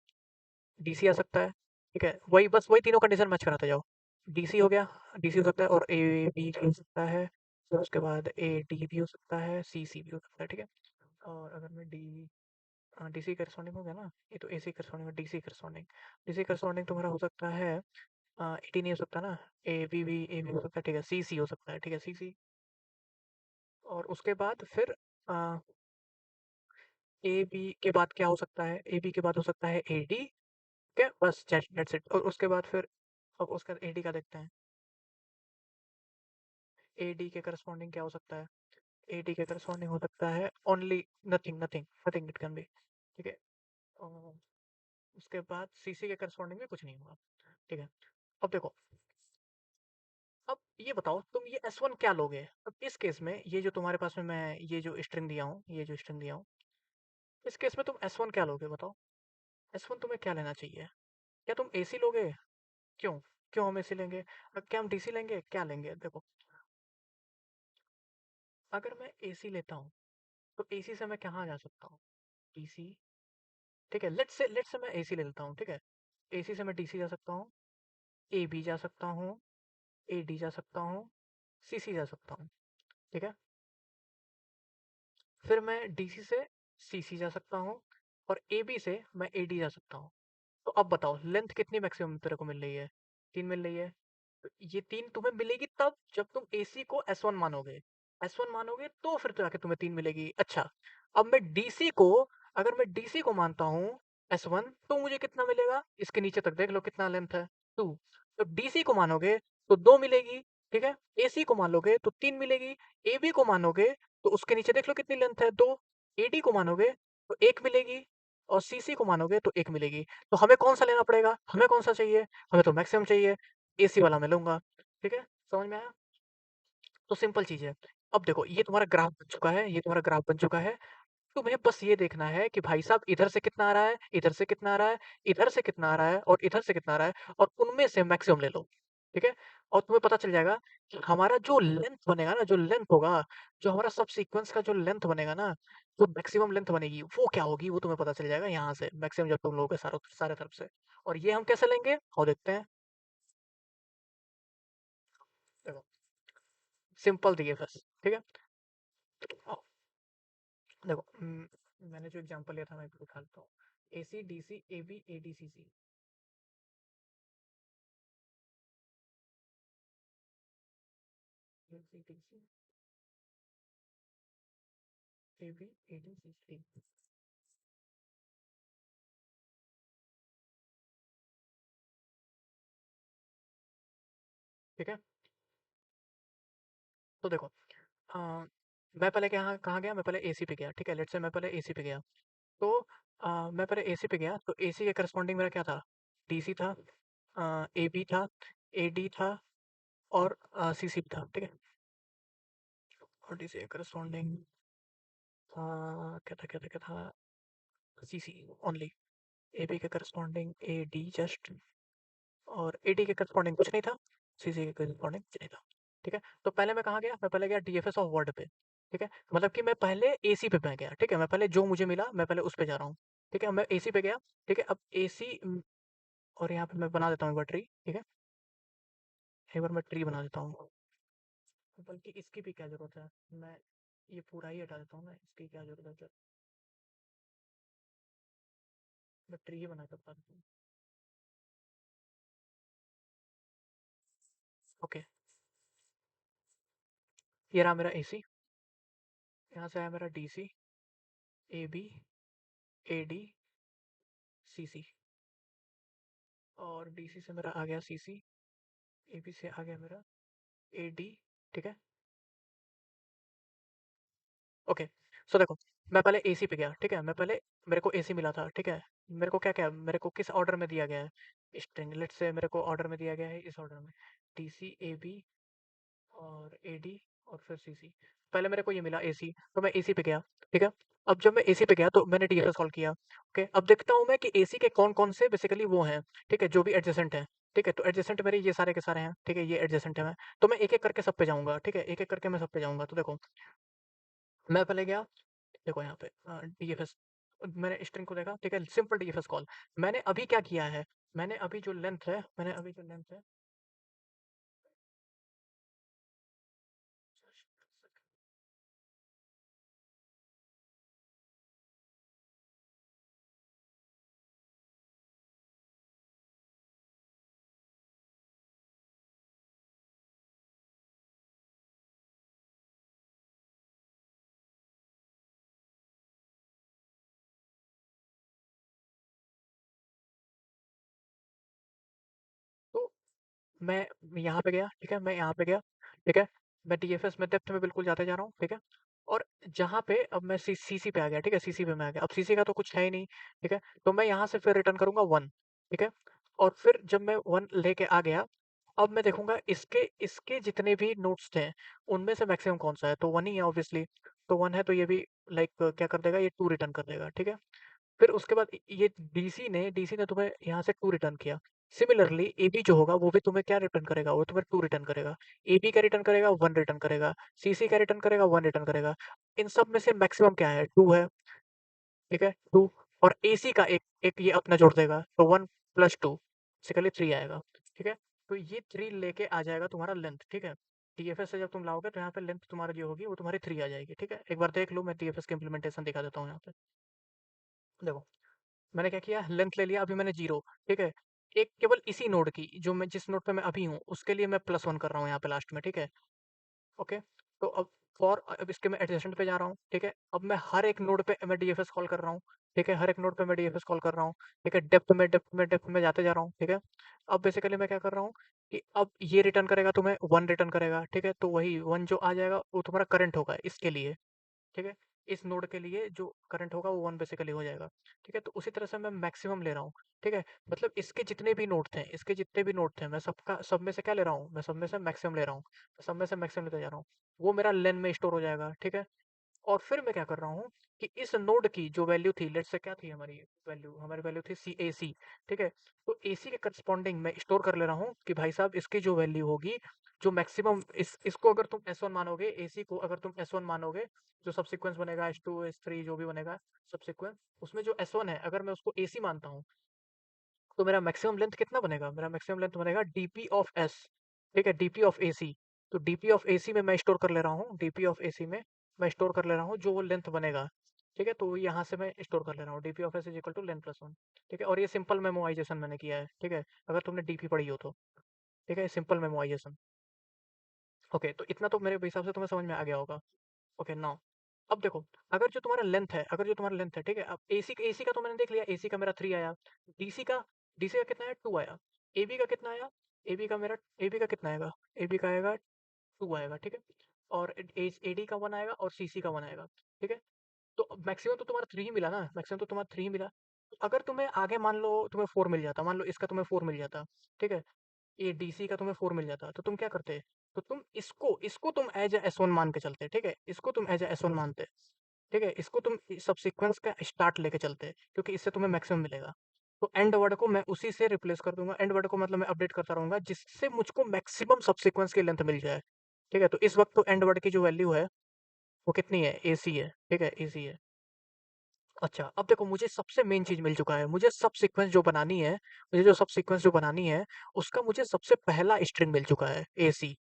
डीसी आ सकता है, ठीक है? वही बस वही तीनों कंडीशन मैच कराते जाओ। डीसी हो गया, डीसी हो सकता है, और ए बी भी हो सकता है, फिर उसके बाद ए डी भी हो सकता है, सी सी भी हो सकता है, ठीक है? और अगर मैं डीसी करस्पॉन्डिंग हो गया ना, ये तो एसी करस्पॉन्डिंग और डीसी करस्पॉन्डिंग तुम्हारा हो सकता है, एटी नहीं हो सकता ना, ए बी हो सकता है, ठीक है? सी सी हो सकता है, ठीक है? सी सी, और उसके बाद फिर ए बी के बाद क्या हो सकता है? ए बी के बाद हो सकता है ए डी, ठीक है? बस दैट्स इट। और उसके बाद फिर, अब उसका ए डी का देखते हैं। ए डी के करस्पॉन्डिंग क्या हो सकता है? ए डी के करस्पॉन्डिंग हो सकता है only nothing it can be, ठीक है? और उसके बाद सी सी के करस्पॉन्डिंग में कुछ नहीं होगा, ठीक है? अब देखो, अब ये बताओ तुम ये S1 क्या लोगे? अब इस केस में ये जो तुम्हारे पास में मैं ये जो स्ट्रिंग दिया हूँ, इस केस में तुम S1 क्या लोगे बताओ? S1 तुम्हें क्या लेना चाहिए? क्या तुम AC लोगे? क्यों? क्यों हम AC लेंगे? क्या हम DC लेंगे? क्या लेंगे? देखो, अगर मैं AC लेता हूँ, तो AC से मैं कहाँ जा सकता हूँ? DC, ठीक है? लेट्स से मैं AC ले लेता हूँ, ठीक है? AC से मैं DC जा सकता हूँ, AB जा सकता हूँ, AD जा सकता हूँ, CC जा सकता हूँ, ठीक है? फिर मैं DC से CC जा सकता हूँ, और AB से मैं AD जा सकता हूँ। तो अब बताओ लेंथ कितनी मैक्सिमम तेरे को मिल रही है? 3 मिल रही है। तो ये 3 तुम्हें मिलेगी तब जब तुम AC को S1 मानोगे। S1 मानोगे तो फिर तो जाके तुम्हें 3 मिलेगी। अच्छा, अब मैं DC को, अगर मैं DC को मानता हूँ S1, तो मुझे कितना मिलेगा? इसके नीचे तक देख लो कितना लेंथ है, 2। तो DC को मानोगे तो 2 मिलेगी, ठीक है? AC को मानोगे तो 3 मिलेगी, AB को मानोगे तो उसके नीचे देख लो कितनी लेंथ है, 2। AD को मानोगे तो 1 मिलेगी, और CC को मानोगे तो 1 मिलेगी। तो हमें कौन-सा लेना पड़ेगा? हमें कौन-सा चाहिए? हमें तो मैक्सिमम चाहिए। AC वाला मैं लूँगा, ठीक है? समझ में आया? तो सिंपल चीज़ है। अब देखो ये तुम्हारा ग्राफ बन चुका है, ये तुम्हारा ग्राफ बन चुका है। तुम्हें बस ये देखना है कि भाई साहब इधर से कितना आ रहा है, इधर से कितना आ रहा है, इधर से कितना आ रहा है और इधर से कितना आ रहा है और उनमें से मैक्सिमम ले लो, ठीक है? और तुम्हें पता चल जाएगा कि हमारा जो लेंथ बनेगा ना, जो लेंथ होगा, जो हमारा सब सीक्वेंस का जो लेंथ बनेगा ना, जो मैक्सिमम लेंथ बनेगी, वो क्या होगी? वो तुम्हें पता चल जाएगा यहाँ से, मैक्सिमम जब तुम लोगे सारे सारे तरफ से। और ये हम कैसे लेंगे? आओ देखते हैं। देखो, सिंपल डीएफएस, ठीक है? आओ, देखो मैंने जो एग्जांपल लिया था मैं इसको उठा लेता हूँ। AC, DC, AB, ADCC. AC, DC, AB, ADCC. ठीक है? तो देखो, अ, मैं पहले कहाँ कहाँ गया? मैं पहले एसी पे गया, ठीक है? लेट्स से मैं पहले एसी पे गया। तो मैं पहले एसी पे गया, तो एसी के करस्पॉन्डिंग मेरा क्या था? डीसी था, एबी था, एडी था और सीसी भी था, ठीक है? और डीसी के करस्पॉन्डिंग क्या था? CC only. एबी के करस्पॉन्डिंग एडी जस्ट, और एडी के करस्पॉन्डिंग कुछ नहीं था, सीसी के करस्पॉन्डिंग कुछ नहीं था, ठीक है? तो पहले मैं कहाँ गया? मैं पहले गया डीएफएस ऑफ वर्ड पे, ठीक है? मतलब कि मैं पहले एसी पे मैं गया, ठीक है? मैं पहले जो मुझे मिला मैं पहले उस पे जा रहा हूँ, ठीक है? मैं एसी पे गया, ठीक है? अब एसी, और यहाँ पे मैं बना देता हूँ एक बार ट्री, ठीक है? एक बार मैं ट्री बना देता हूँ। बल्कि इसकी भी क्या जरूरत है, मैं ये पूरा ही हटा देता हूँ ना, इसकी क्या जरूरत है? मैं ट्री ही बना सकता हूँ। ओके, ये रहा मेरा एसी। यहाँ से आया मेरा डीसी, एबी, एडी, सीसी, और डीसी से मेरा आ गया सीसी, एबी से आ गया मेरा एडी, ठीक है? ओके, सो देखो, मैं पहले एसी पे गया, ठीक है? मैं पहले, मेरे को एसी मिला था, ठीक है? मेरे को क्या क्या मेरे को किस ऑर्डर में दिया गया है स्ट्रिंग? लेट्स से मेरे को ऑर्डर में दिया गया है इस ऑर्डर में, डीसी, एबी और एडी और फिर सीसी। पहले मेरे को ये मिला एसी, तो मैं एसी पे गया, ठीक है? अब जब मैं एसी पे गया तो मैंने डीएफएस कॉल किया, ओके? अब देखता हूँ मैं कि एसी के कौन कौन से बेसिकली वो हैं, ठीक है? जो भी एडजेसेंट हैं, ठीक है? तो एडजेसेंट मेरे ये सारे के सारे हैं, ठीक है? ये एडजेसेंट है। मैं तो मैं एक एक करके सब पे जाऊंगा, ठीक है? एक एक करके मैं सब पे जाऊंगा। तो देखो, मैं पहले गया, देखो यहाँ पे डीएफएस, मैंने स्ट्रिंग को देखा, ठीक है? Simple DFS call. मैंने अभी क्या किया है, मैंने अभी जो लेंथ है, तो मैं यहाँ पे गया, ठीक है? मैं यहाँ पे गया, ठीक है? मैं डीएफएस में डेप्थ में बिल्कुल जाते जा रहा हूँ, ठीक है? और जहाँ पे अब मैं सीसी पे आ गया, ठीक है? सीसी पे मैं आ गया। अब सीसी का तो कुछ है ही नहीं, ठीक है? तो मैं यहाँ से फिर रिटर्न करूंगा 1, ठीक है? और फिर जब मैं 1 लेके आ गया, अब मैं देखूंगा इसके इसके जितने भी नोट्स थे उनमें से मैक्सिमम कौन सा है, तो 1 ही है ऑब्वियसली। तो 1 है तो ये भी लाइक क्या कर देगा, ये 2 रिटर्न कर देगा, ठीक है? फिर उसके बाद ये डीसी ने तुम्हें यहाँ से 2 रिटर्न किया। सिमिलरली एबी जो होगा वो भी तुम्हें क्या रिटर्न करेगा, वो तुम्हें 2 रिटर्न करेगा। एबी का रिटर्न करेगा, 1 रिटर्न करेगा। सीसी का रिटर्न करेगा, 1 रिटर्न करेगा। इन सब में से मैक्सिमम क्या है? 2 है, ठीक है? 2, और एसी का एक एक ये अपना जोड़ देगा, तो 1 प्लस 2 बेसिकली 3 आएगा, ठीक है? तो ये 3 लेके आ जाएगा तुम्हारा लेंथ, ठीक है? टीएफएस से जब तुम लाओगे तो यहाँ पे लेंथ तुम्हारी जो होगी वो तुम्हारी 3 आ जाएगी, ठीक है? एक बार देख लो, मैं टीएफएस की इंप्लीमेंटेशन दिखा देता हूँ यहाँ पे। देखो, मैंने क्या किया, लेंथ ले लिया, अभी मैंने 0, ठीक है? एक केवल इसी नोड की, जो मैं जिस नोड पे मैं अभी हूँ उसके लिए मैं +1 कर रहा हूँ यहाँ पे लास्ट में, ठीक है? ओके, तो अब इसके मैं एडजेसेंट पे जा रहा हूँ, ठीक है? अब मैं हर एक नोड पे मैं डीएफएस कॉल कर रहा हूँ, ठीक है? हर एक नोड पे मैं डीएफएस कॉल कर रहा हूँ, ठीक है? डेप्थ में जाते जा रहा हूँ, ठीक है? अब बेसिकली मैं क्या कर रहा हूँ कि अब ये रिटर्न करेगा, तुम्हें 1 रिटर्न करेगा, ठीक है? तो वही 1 जो आ जाएगा वो तुम्हारा करंट होगा इसके लिए, ठीक है? इस नोड के लिए जो करंट होगा वो 1 बेसिकली हो जाएगा। ठीक है, तो उसी तरह से मैं मैक्सिमम ले रहा हूँ। ठीक है, मतलब इसके जितने भी नोड थे, इसके जितने भी नोड थे, मैं सबका सब में से क्या ले रहा हूँ, मैं सब में से मैक्सिमम ले रहा हूँ, सब में से मैक्सिमम लेते जा रहा हूँ। वो मेरा लेन में स्टोर हो जाएगा। ठीक है, और फिर मैं क्या कर रहा हूँ कि इस नोड की जो वैल्यू थी, लेट्स से क्या थी हमारी वैल्यू थी सी ए सी। ठीक है, तो ए सी के करस्पॉन्डिंग मैं स्टोर कर ले रहा हूँ कि भाई साहब इसकी जो वैल्यू होगी, जो मैक्सिमम इसको अगर तुम एस वन मानोगे, ए सी को अगर तुम एस वन मानोगे, जो सब सीक्वेंस बनेगा एस टू एस थ्री जो भी बनेगा सब सीक्वेंस, उसमें जो एस वन है अगर मैं उसको ए सी मानता हूँ, तो मेरा मैक्सिमम लेंथ कितना बनेगा, मेरा मैक्सिमम लेंथ बनेगा डीपी ऑफ एस। ठीक है, डीपी ऑफ ए सी। तो डीपी ऑफ ए सी में मैं स्टोर कर ले रहा हूँ, डीपी ऑफ ए सी में मैं स्टोर कर ले रहा हूँ जो वो लेंथ बनेगा। ठीक है, तो यहाँ से मैं स्टोर कर ले रहा हूँ DP of S is equal to length plus one. ठीक है, और ये सिंपल मेमोराइजेशन मैंने किया है। ठीक है, अगर तुमने डीपी पढ़ी हो तो। ठीक है, सिंपल मेमोराइजेशन। ओके, तो इतना तो मेरे हिसाब से तुम्हें समझ में आ गया होगा। ओके नाउ, अब देखो, अगर जो तुम्हारा लेंथ है, ठीक है, अब एसी का तो मैंने देख लिया, एसी का मेरा 3 आया। डीसी का डीसी का कितना है, 2 आया। एबी का कितना आया, एबी का कितना आएगा, एबी का आएगा 2 आएगा। ठीक है, और एडी का 1 आएगा और सीसी का 1 आएगा। ठीक है, तो मैक्सिमम तो तुम्हारा 3 ही मिला ना, मैक्सिमम तो तुम्हारा 3 ही मिला। अगर तुम्हें आगे मान लो तुम्हें 4 मिल जाता, मान लो इसका तुम्हें 4 मिल जाता। ठीक है, ये डीसी का तुम्हें 4 मिल जाता, तो तुम क्या करते, तो तुम इसको इसको तुम एज एस वन मान के चलते। ठीक है, इसको तुम एज एस वन मानते। ठीक है, इसको तुम सब सीक्वेंस का स्टार्ट लेके चलते, क्योंकि इससे तुम्हें मैक्सिमम मिलेगा। तो एंड वर्ड को मैं उसी से रिप्लेस कर दूंगा, एंड वर्ड को मतलब मैं अपडेट करता रहूंगा जिससे मुझको मैक्सिमम सब सीक्वेंस की लेंथ मिल जाए। ठीक है, तो इस वक्त तो एंड वर्ड की जो वैल्यू है वो कितनी है, एसी है। ठीक है, एसी है। अच्छा, अब देखो, मुझे सबसे मेन चीज मिल चुका है, मुझे सब सीक्वेंस जो बनानी है, उसका मुझे सबसे पहला स्ट्रिंग मिल चुका है, एसी।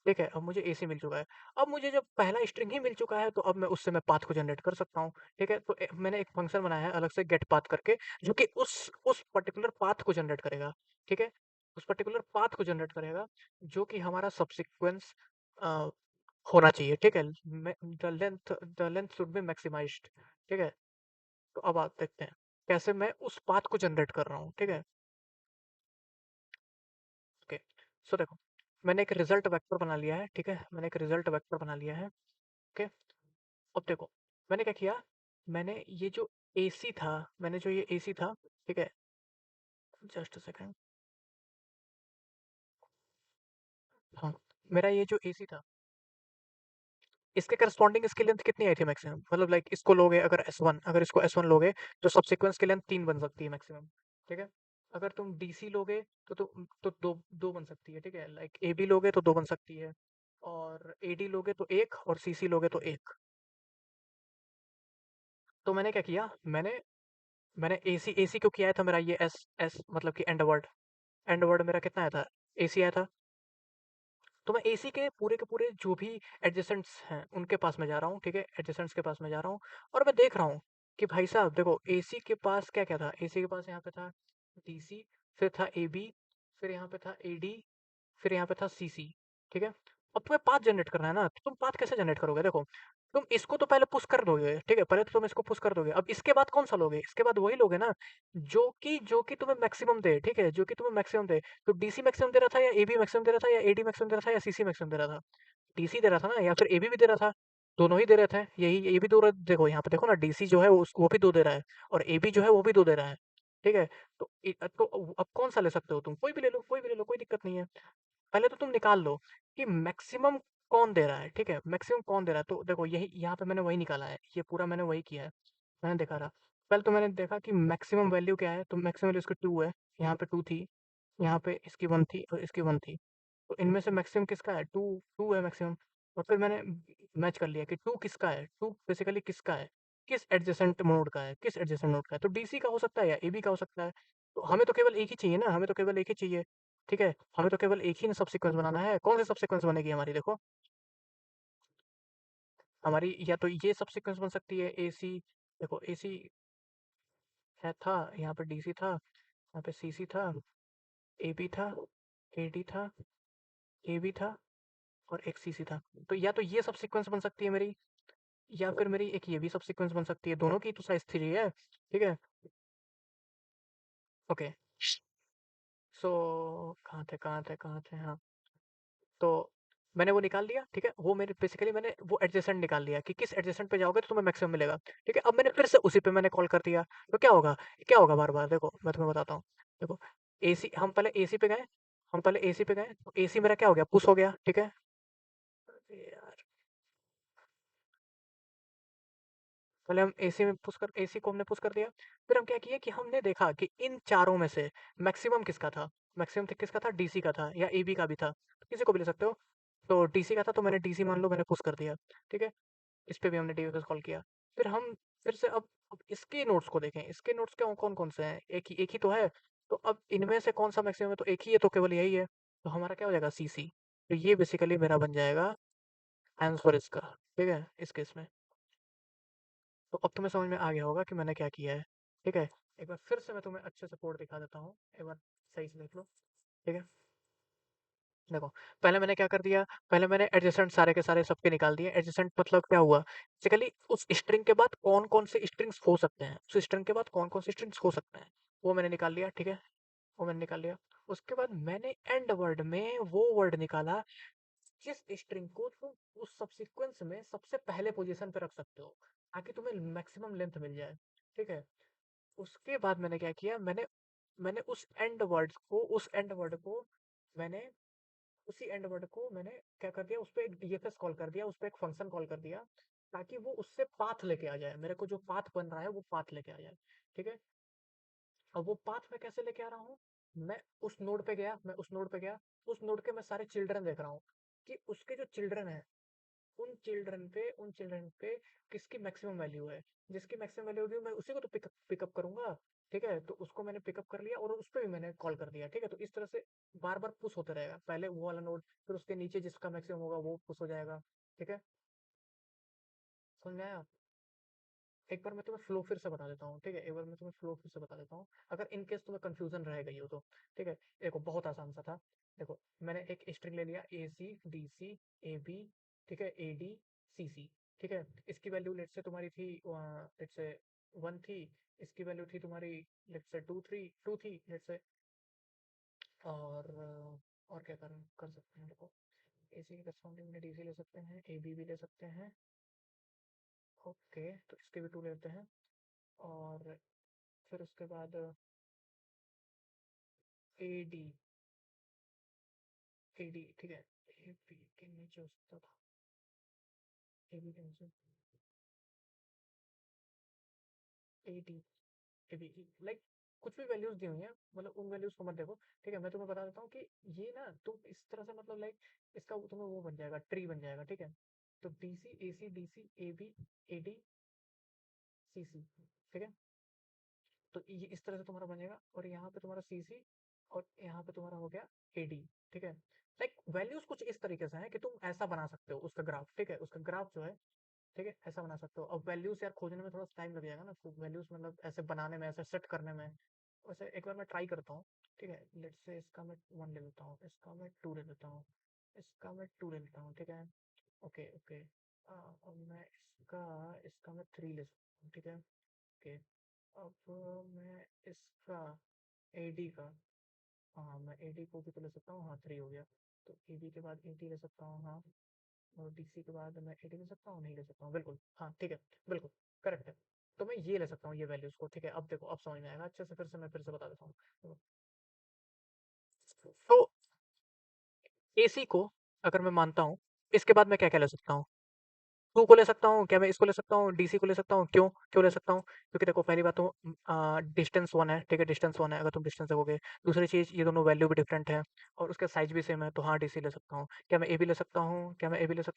ठीक है, अब मुझे एसी मिल चुका है। अब मुझे जब पहला स्ट्रिंग ही मिल चुका है, तो अब मैं उससे मैं पाथ को जनरेट कर सकता हूँ। ठीक है, तो मैंने एक फंक्शन बनाया है अलग से गेट पाथ करके, जो कि उस पर्टिकुलर पाथ को जनरेट करेगा। ठीक है, उस पर्टिकुलर पाथ को जनरेट करेगा जो कि हमारा सब सीक्वेंस होना चाहिए। ठीक है, the length should be maximised. ठीक है, तो अब आप देखते हैं कैसे मैं उस पाथ को जनरेट कर रहा हूँ। ठीक है, ओके, सो देखो, मैंने एक रिजल्ट वेक्टर बना लिया है। ठीक है, मैंने एक रिजल्ट वेक्टर बना लिया है। ओके, अब देखो, मैंने क्या किया, मैंने ये जो एसी था, मैंने जो ये एसी था, ठीक है, जस्ट सेकंड, हाँ, मेरा ये जो एसी था, इसके करस्पॉन्डिंग इसकी लेंथ कितनी आई थी मैक्सिमम, मतलब लाइक इसको लोगे अगर एस वन, अगर इसको एस वन लोगे तो सब सीक्वेंस की लेंथ 3 बन सकती है मैक्सिमम। ठीक है, अगर तुम डीसी लोगे तो दो दो बन सकती है। ठीक है, लाइक ए बी लोगे तो 2 बन सकती है, और एडी लोगे तो एक, और सीसी लोगे तो एक। तो मैंने क्या किया, मैंने एसी एसी क्यों किया था, मेरा ये एस एस मतलब कि एंड वर्ड मेरा कितना आया था, एसी आया था। तो मैं एसी के पूरे जो भी एडजेसेंट्स हैं उनके पास में जा रहा हूँ। ठीक है, एडजेसेंट्स के पास में जा रहा हूँ, और मैं देख रहा हूँ कि भाई साहब देखो, एसी के पास क्या क्या था, एसी के पास यहाँ पे था डीसी, फिर था एबी, फिर यहाँ पे था एडी, फिर यहाँ पे था सीसी। ठीक है, अब तुम्हें पाथ जनरेट करना है ना, तो तुम पाथ कैसे जनरेट करोगे, देखो, तुम इसको तो पहले पुश कर दोगे। ठीक है, पहले तो तुम इसको पुश कर दोगे, अब इसके बाद कौन सा लोगे, इसके बाद वही लोगे ना जो कि तुम्हें मैक्सिमम दे। ठीक है, जो कि तुम्हें मैक्सिमम दे। तो डीसी मैक्सिमम दे रहा था, या एबी मैक्सिमम दे रहा था, या एडी मैक्सिमम दे रहा था, या सीसी मैक्सिमम दे रहा था, डीसी दे रहा था ना, या फिर एबी भी दे रहा था। दोनों ही दे रहे थे, यही ये भी दो देखो यहाँ पे देखो ना, डीसी जो है वो भी 2 दे रहा है, और एबी जो है वो भी 2 दे रहा है। ठीक है, तो अब कौन सा ले सकते हो तुम, कोई भी ले लो, कोई भी ले लो, कोई दिक्कत नहीं है। पहले तो तुम निकाल लो कि मैक्सिमम कौन दे रहा है। ठीक है, मैक्सिमम कौन दे रहा है, तो देखो यही यहाँ पे मैंने वही निकाला है, ये पूरा मैंने वही किया है। मैंने देखा रहा, पहले तो मैंने देखा कि मैक्सिमम वैल्यू क्या है, तो मैक्सिमम वैल्यू इसकी 2 है, यहाँ पे 2 थी, यहाँ पे इसकी 1 थी, और इसकी 1 थी। तो इनमें से मैक्सिमम किसका है, 2, 2 है मैक्सिमम। और फिर मैंने मैच कर लिया कि 2 किसका है, 2 बेसिकली किसका है, किस एडजेसेंट मोड का है, किस एडजेसेंट नोड का है, तो डीसी का हो सकता है या एबी का हो सकता है। तो हमें तो केवल एक ही चाहिए ना, हमें तो केवल एक ही चाहिए। ठीक है, हमें तो केवल एक ही सब सीक्वेंस बनाना है, कौन सी सब सीक्वेंस बनेगी हमारी, देखो, हमारी या तो ये सब सीक्वेंस बन सकती है एसी, देखो एसी है था, यहाँ पे डीसी था, यहाँ पे सीसी था, एबी था, एडी था, एबी था, और एक सीसी था। तो या तो ये सब सीक्वेंस बन सकती है मेरी, या फिर मेरी एक ये भी सब सीक्वेंस बन सकती है, दोनों की तो साइज 3 है। ठीक है, ओके, सो कहाँ थे हाँ, तो मैंने वो निकाल लिया, ठीक है? वो मेरे बेसिकली मैंने वो एडजेसेंट निकाल लिया कि किस एडजेसेंट पे जाओगे तो तुम्हें मैक्सिमम मिलेगा, ठीक है? अब मैंने फिर से उसी पे मैंने कॉल कर दिया, तो क्या होगा बार-बार देखो, मैं तुम्हें बताता हूँ। देखो, एसी हम पहले एसी पे गए, तो एसी मेरा क्या हो गया? पुश हो गया, ठीक है? अरे यार! पहले हम एसी को हमने पुश कर दिया, फिर हम क्या किए कि हमने देखा कि इन चारों में से मैक्सिमम किसका था? किसका था? डीसी का था या एबी का भी था, किसी को भी ले सकते हो। तो डीसी का था, तो मैंने डीसी मान लो मैंने पुश कर दिया, ठीक है? इस पे भी हमने डीएफएस कॉल किया। फिर हम फिर से अब इसके नोट्स को देखें, इसके नोट्स क्या कौन-कौन से हैं? एक ही तो है, तो अब इनमें से कौन-सा मैक्सिमम है? तो एक ही है, तो केवल यही है। तो हमारा क्या हो जाएगा? सीसी। तो ये बेसिकली मेरा बन जाएगा आंसर इसका, ठीक है? इस केस में। तो अब तुम्हें समझ में आ गया होगा कि मैंने क्या किया है, ठीक है? एक बार फिर से मैं तुम्हें अच्छे से कोड दिखा देता हूँ, एक बार सही से देख लो, ठीक है? देखो, पहले मैंने क्या कर दिया, पहले मैंने एडजेसेंट सारे के सारे सबके निकाल दिए। एडजेसेंट मतलब क्या हुआ? बेसिकली उस स्ट्रिंग के बाद कौन-कौन से स्ट्रिंग्स हो सकते हैं, उस स्ट्रिंग के बाद कौन-कौन से स्ट्रिंग्स हो सकते हैं, वो मैंने निकाल लिया, ठीक है? वो मैंने निकाल लिया। उसके बाद मैंने एंड वर्ड में वो वर्ड निकाला जिस स्ट्रिंग को तुम उस सबसीक्वेंस में सबसे पहले पोजीशन पे रख सकते हो, ताकि तुम्हें मैक्सिमम लेंथ मिल जाए, ठीक है? उसके बाद मैंने क्या किया, मैंने मैंने उस एंड वर्ड को मैंने उसी एंड वर्ड को मैंने क्या कर दिया, उस पे एक डीएफएस कॉल कर दिया, उस पे एक फंक्शन कॉल कर दिया, ताकि वो उससे पाथ लेके आ जाए, मेरे को जो पाथ बन रहा है वो पाथ लेके आ जाए, ठीक है? अब वो पाथ मैं कैसे लेके आ रहा हूँ? मैं उस नोड के मैं सारे चिल्ड्रन देख रहा हूँ कि उसके जो चिल्ड्रन है, उन चिल्ड्रन पे किसकी मैक्सिमम वैल्यू है। जिसकी मैक्सिमम वैल्यू होगी मैं उसी को तो पिकअप करूंगा, ठीक है? तो उसको मैंने पिकअप कर लिया और उस पर भी मैंने कॉल कर दिया, ठीक है? तो इस तरह से बार बार पुश होते रहेगा, पहले वो वाला नोड, फिर उसके नीचे जिसका मैक्सिमम होगा वो पुश हो जाएगा, ठीक है? समझ में आया? एक बार मैं तुम्हें फ्लो फिर से बता देता हूँ, ठीक है? एक बार मैं तुम्हें फ्लो फिर से बता देता हूँ, अगर इन केस तुम्हें कंफ्यूजन रह गई हो तो, ठीक है? देखो, बहुत आसान सा था। देखो, मैंने एक स्ट्रिंग ले लिया, ए C D C A B, ठीक है? ए डी सी सी, ठीक है? इसकी वैल्यू लेट से तुम्हारी थी, लेट से 1 थी। इसकी वैल्यू थी तुम्हारी लेट से 2 थी लेट से। और क्या कर सकते हैं? देखो, ए सी के करस्पॉन्डिंग में डी सी ले सकते हैं, ए बी भी ले सकते हैं, ओके? तो इसके भी 2 लेते हैं। और फिर उसके बाद ए डी, ए डी, ठीक है? ए बी के नीचे हो सकता था, ए बी के नीचे A D, A B, like कुछ भी वैल्यूज दी हुई हैं, मतलब उन वैल्यूज को मत देखो, ठीक है? मैं तुम्हें बता देता हूँ कि ये ना तुम इस तरह से मतलब लाइक इसका तुम्हें वो बन जाएगा, ट्री बन जाएगा, ठीक है? तो B C A C D C A B A D C C, ठीक है? तो ये इस तरह से तुम्हारा बनेगा, और यहाँ पे तुम्हारा सी सी, और यहाँ पे तुम्हारा हो गया ए डी, ठीक है? लाइक वैल्यूज कुछ इस तरीके से है कि तुम ऐसा बना सकते हो उसका ग्राफ, ठीक है? उसका ग्राफ जो है, ठीक है, ऐसा बना सकते हो। अब वैल्यूज यार खोजने में थोड़ा टाइम लग जाएगा ना, वैल्यूज मतलब ऐसे बनाने में, ऐसे सेट करने में। वैसे एक बार मैं ट्राई करता हूँ, ठीक है? लेट्स से इसका मैं 1 ले लेता हूँ, इसका मैं 2 ले लेता हूँ, इसका मैं 2 ले लेता हूँ, ठीक है? Okay okay. अब मैं इसका इसका मैं 3 ले सकता हूँ, ठीक है? ओके। अब मैं इसका एडी का, हाँ मैं एडी को भी तो ले सकता हूँ, हाँ 3 हो गया। तो एबी के बाद एडी ले सकता हूँ, हाँ। और डीसी के बाद मैं एडी ले सकता हूँ, नहीं ले सकता हूँ, बिल्कुल हाँ, ठीक है, बिल्कुल करेक्ट है। तो मैं ये ले सकता हूँ, ये वैल्यूज को, ठीक है? अब देखो, अब समझ में आएगा अच्छे से, फिर से बता देता हूँ। तो एसी को अगर मैं मानता हूँ, इसके बाद मैं क्या क्या ले सकता हूँ? टू को ले सकता हूँ क्या? मैं इसको ले सकता हूँ, डीसी को ले सकता हूँ, क्यों क्यों ले सकता हूँ? क्योंकि देखो, पहली बात तो डिस्टेंस वन है, ठीक है? डिस्टेंस वन है, अगर तुम डिस्टेंस देखोगे। दूसरी चीज़, ये दोनों वैल्यू भी डिफरेंट है और उसका साइज भी सेम है, तो हाँ डीसी ले सकता हूँ। क्या मैं ए भी ले सकता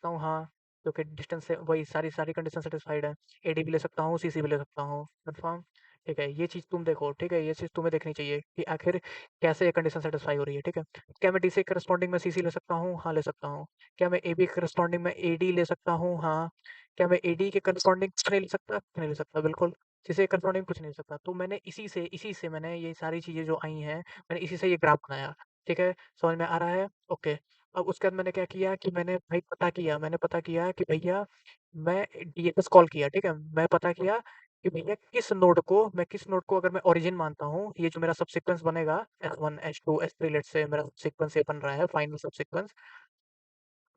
हूँ? हाँ, क्योंकि डिस्टेंस से वही सारी सारी कंडीशन सेटिस्फाइड है। एडी भी ले सकता हूँ, सीसी भी ले सकता हूँ, कंफर्म? ठीक है, ये चीज़ तुम देखो, ठीक है? ये चीज़ तुम्हें देखनी चाहिए कि आखिर कैसे ये कंडीशन सेटिस्फाई हो रही है, ठीक है? क्या मैं डीसी करस्पॉन्डिंग में सीसी ले सकता हूँ? हाँ, ले सकता हूँ। क्या मैं एबी करस्पॉन्डिंग में एडी ले सकता हूँ? हाँ। क्या मैं एडी के करस्पॉन्डिंग कुछ नहीं ले सकता? कुछ नहीं ले सकता, बिल्कुल। किसी के करस्पॉन्डिंग कुछ नहीं ले सकता। तो मैंने इसी से मैंने ये सारी चीज़ें जो आई हैं, मैंने इसी से ये ग्राफ बनाया, ठीक है? समझ में आ रहा है? ओके। अब उसके बाद मैंने क्या किया कि मैंने पता किया कि भैया, मैं डीएफएस कॉल किया, ठीक है? मैं पता किया कि भैया किस नोड को अगर मैं ओरिजिन मानता हूँ, ये जो मेरा सबसीक्वेंस बनेगा, S1 S2 S3, let's say मेरा सबसीक्वेंस ये बन रहा है, फाइनल सबसीक्वेंस।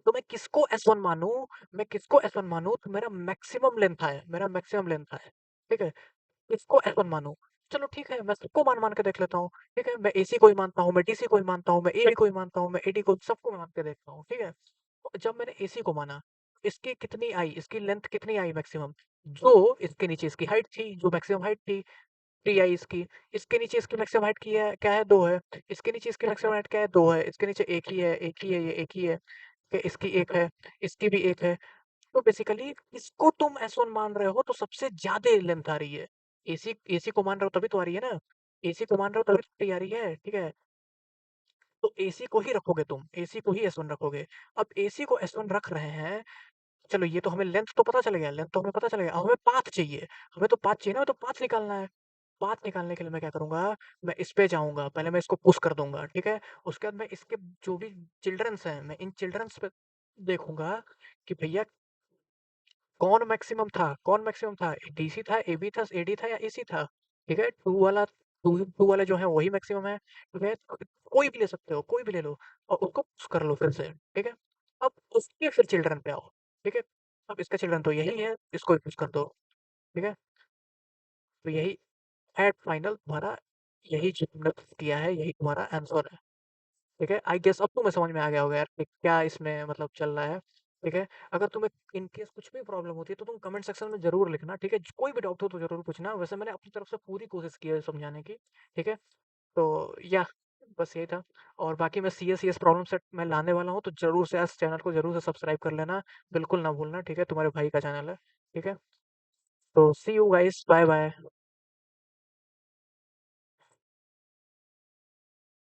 तो मैं किसको S1 मानूँ, मैं किसको S1 मानूँ, तो मेरा मैक्सिमम लेंथ है, मेरा मैक्सिमम लेंथ है, ठीक है? किसको F1 मानूँ? चलो ठीक है, मैं सबको मान-मान के देख लेता हूँ, ठीक है? मैं AC को ही मानता हूँ, मैं DC को ही मानता हूँ, मैं AB को ही मानता हूँ, मैं AD को सबको मैं मान के देखता हूँ, ठीक है? तो जब मैंने AC को माना, इसकी कितनी आई, इसकी लेंथ कितनी आई मैक्सिमम? जो इसके नीचे इसकी हाइट थी, जो मैक्सिमम हाइट थी, 3 आई इसकी। इसके नीचे इसकी मैक्सिमम हाइट की है क्या है? 2 है। इसके नीचे इसकी मैक्सिमम हाइट क्या है? 2 है। इसके नीचे 1 ही है, 1 ही है, ये 1 ही है। फिर इसकी 1 है, इसकी भी 1 है। तो बेसिकली इसको तुम S1 मान रहे हो तो सबसे ज़्यादा लेंथ आ रही है। एसी को मान रहे हो तभी तो आ रही है ना। एसी को मान रहे हो तभी तो ये आ रही है, ठीक है? तो एसी को ही रखोगे तुम, एसी को ही S1 रखोगे। अब एसी को S1 रख रहे हैं, चलो ये तो हमें लेंथ तो पता चल गया, लेंथ तो हमें पता चल गया। अब हमें पाथ चाहिए, हमें तो पाथ चाहिए ना, हमें तो पाथ निकालना है। पाथ निकालने के लिए मैं क्या करूँगा, मैं इस पे जाऊँगा, पहले मैं इसको पुश कर दूँगा, ठीक है? उसके बाद मैं इसके जो भी चिल्ड्रंस हैं, मैं इन चिल्ड्रंस पे देखूँगा कि भैया कौन मैक्सिमम था, कौन मैक्सिमम था? डीसी था, एबी था, एडी था या एसी था? ठीक है? 2 वाला 2 वाले जो हैं वही मैक्सिमम है, ठीक है? कोई भी ले सकते हो, कोई भी ले लो और उसको पुश कर लो फिर से, ठीक है? अब उसके फिर चिल्ड्रन पे आओ, ठीक है? अब इसका चिल्ड्रन तो यही है, इसको भी पुश कर दो, ठीक है? तो यही एट फाइनल तुम्हारा यही जो तुमने किया है, यही तुम्हारा आंसर है। ठीक है? आई गेस अब तुम्हें समझ में आ गया होगा यार कि क्या इसमें मतलब चल रहा है, ठीक है? अगर तुम्हें इन केस कुछ भी प्रॉब्लम होती है तो तुम कमेंट सेक्शन में ज़रूर लिखना, ठीक है? कोई भी डाउट हो तो ज़रूर पूछना, वैसे मैंने अपनी तरफ से पूरी कोशिश की है समझाने की, ठीक है? तो या बस यही था और बाकी मैं सीएस प्रॉब्लम सेट मैं लाने वाला हूँ, तो ज़रूर से इस चैनल को ज़रूर से सब्सक्राइब कर लेना, बिल्कुल ना भूलना, ठीक है? तुम्हारे भाई का चैनल है, ठीक है? तो सी यू गाइस, बाय बाय।